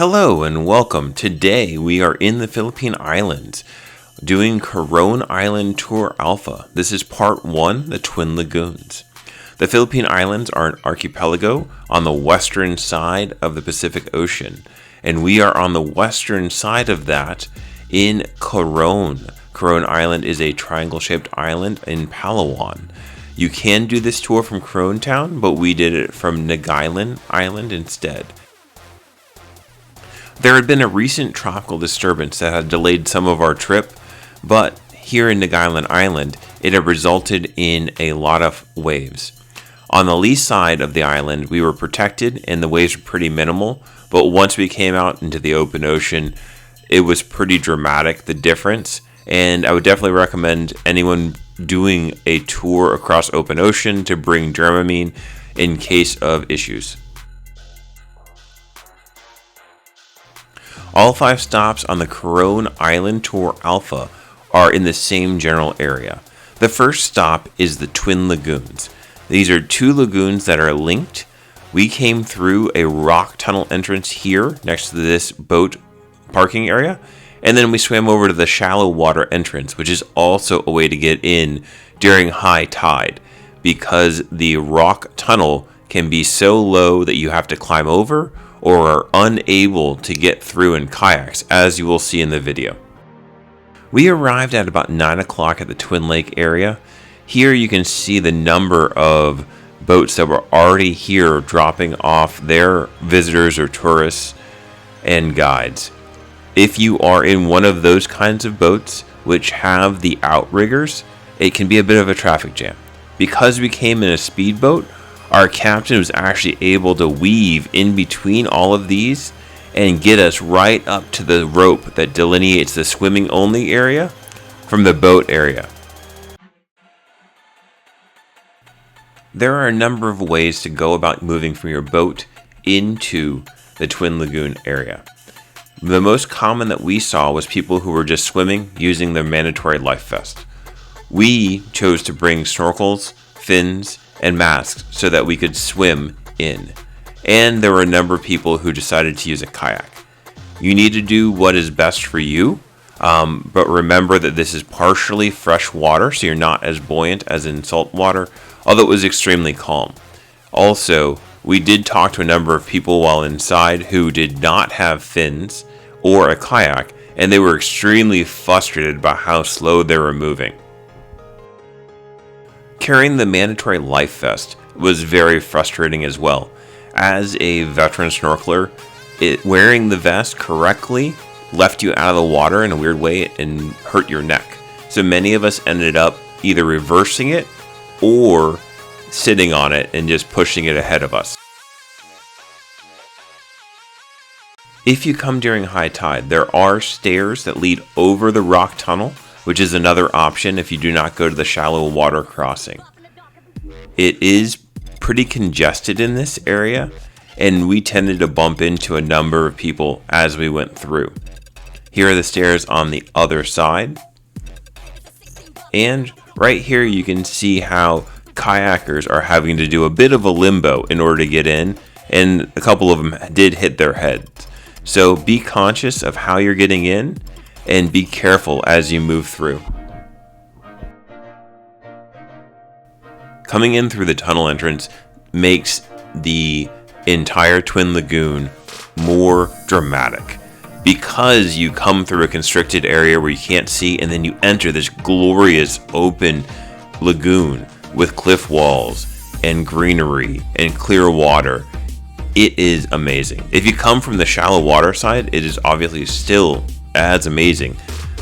Hello and welcome. Today we are in the Philippine Islands doing Coron Island Tour Alpha. This is part 1, the Twin Lagoons. The Philippine Islands are an archipelago on the western side of the Pacific Ocean, and we are on the western side of that in Coron. Coron Island is a triangle-shaped island in Palawan. You can do this tour from Coron Town, but we did it from Kayangan Island instead. There had been a recent tropical disturbance that had delayed some of our trip, but here in Kayangan Island, it had resulted in a lot of waves. On the lee side of the island, we were protected and the waves were pretty minimal, but once we came out into the open ocean, it was pretty dramatic, the difference, and I would definitely recommend anyone doing a tour across open ocean to bring Dramamine in case of issues. All 5 stops on the Coron Island Tour Alpha are in the same general area. The first stop is the Twin Lagoons. These are 2 lagoons that are linked. We came through a rock tunnel entrance here next to this boat parking area, and then we swam over to the shallow water entrance, which is also a way to get in during high tide because the rock tunnel can be so low that you have to climb over or are unable to get through in kayaks, as you will see in the video. We arrived at about 9 o'clock at the Twin Lake area. Here you can see the number of boats that were already here dropping off their visitors or tourists and guides. If you are in one of those kinds of boats which have the outriggers, it can be a bit of a traffic jam. Because we came in a speedboat, our captain was actually able to weave in between all of these and get us right up to the rope that delineates the swimming only area from the boat area. There are a number of ways to go about moving from your boat into the Twin Lagoon area. The most common that we saw was people who were just swimming using their mandatory life vest. We chose to bring snorkels, fins, and masks so that we could swim in. And there were a number of people who decided to use a kayak. You need to do what is best for you, but remember that this is partially fresh water, so you're not as buoyant as in salt water, although it was extremely calm. Also, we did talk to a number of people while inside who did not have fins or a kayak, and they were extremely frustrated by how slow they were moving. Carrying the mandatory life vest was very frustrating as well. As a veteran snorkeler, wearing the vest correctly left you out of the water in a weird way and hurt your neck. So many of us ended up either reversing it or sitting on it and just pushing it ahead of us. If you come during high tide, there are stairs that lead over the rock tunnel, which is another option if you do not go to the shallow water crossing. It is pretty congested in this area, and we tended to bump into a number of people as we went through. Here are the stairs on the other side. And right here you can see how kayakers are having to do a bit of a limbo in order to get in, and a couple of them did hit their heads. So be conscious of how you're getting in and be careful as you move through. Coming in through the tunnel entrance makes the entire Twin Lagoon more dramatic because you come through a constricted area where you can't see, and then you enter this glorious open lagoon with cliff walls and greenery and clear water. It is amazing. If you come from the shallow water side, it is obviously still as amazing,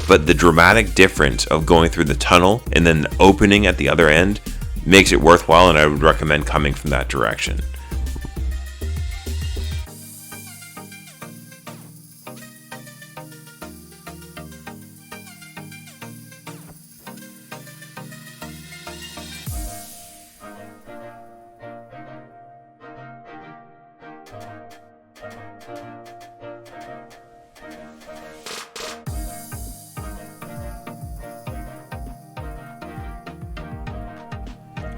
but the dramatic difference of going through the tunnel and then the opening at the other end makes it worthwhile, and I would recommend coming from that direction.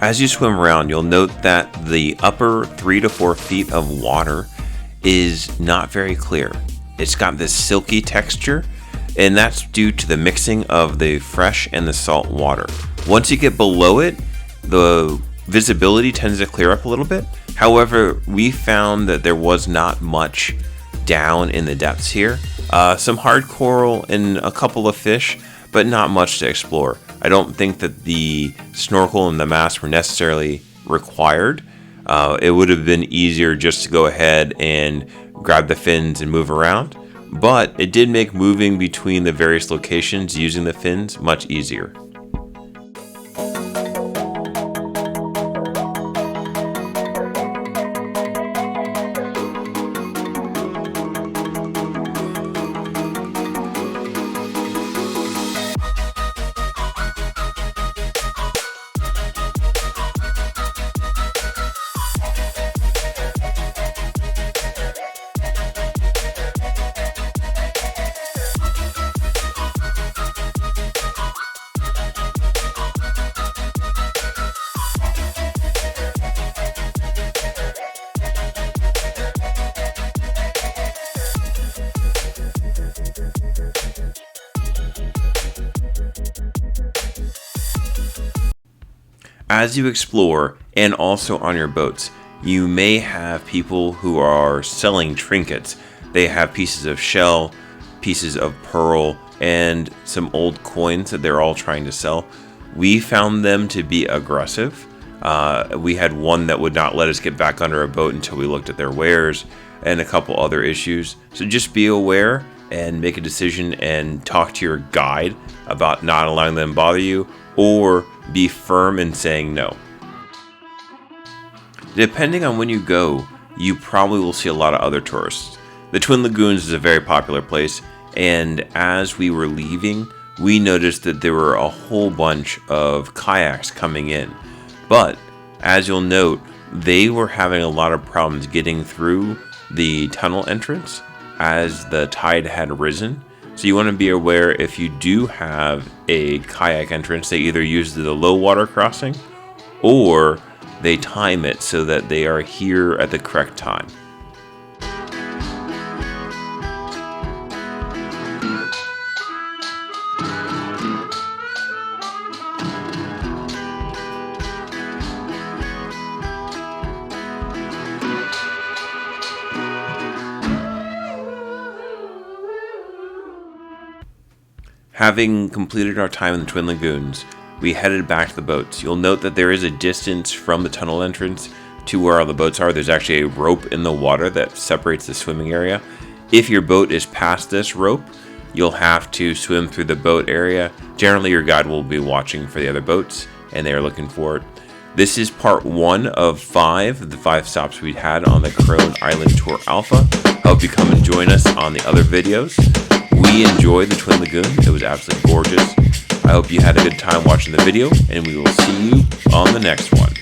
As you swim around, you'll note that the upper 3 to 4 feet of water is not very clear. It's got this silky texture, and that's due to the mixing of the fresh and the salt water. Once you get below it, the visibility tends to clear up a little bit. However, we found that there was not much down in the depths here. Some hard coral and a couple of fish, but not much to explore. I don't think that the snorkel and the mask were necessarily required. It would have been easier just to go ahead and grab the fins and move around, but it did make moving between the various locations using the fins much easier. As you explore, and also on your boats, you may have people who are selling trinkets. They have pieces of shell, pieces of pearl, and some old coins that they're all trying to sell. We found them to be aggressive. We had one that would not let us get back under a boat until we looked at their wares, and a couple other issues. So just be aware and make a decision and talk to your guide about not allowing them to bother you, or be firm in saying no. Depending on when you go, you probably will see a lot of other tourists. The Twin Lagoons is a very popular place, and as we were leaving, we noticed that there were a whole bunch of kayaks coming in. But, as you'll note, they were having a lot of problems getting through the tunnel entrance as the tide had risen. So you want to be aware, if you do have a kayak entrance, they either use the low water crossing or they time it so that they are here at the correct time. Having completed our time in the Twin Lagoons, we headed back to the boats. You'll note that there is a distance from the tunnel entrance to where all the boats are. There's actually a rope in the water that separates the swimming area. If your boat is past this rope, you'll have to swim through the boat area. Generally, your guide will be watching for the other boats, and they are looking for it. This is part 1 of 5, the 5 stops we had on the Coron Island Tour Alpha. I hope you come and join us on the other videos. We enjoyed the Twin Lagoon. It was absolutely gorgeous. I hope you had a good time watching the video, and we will see you on the next one.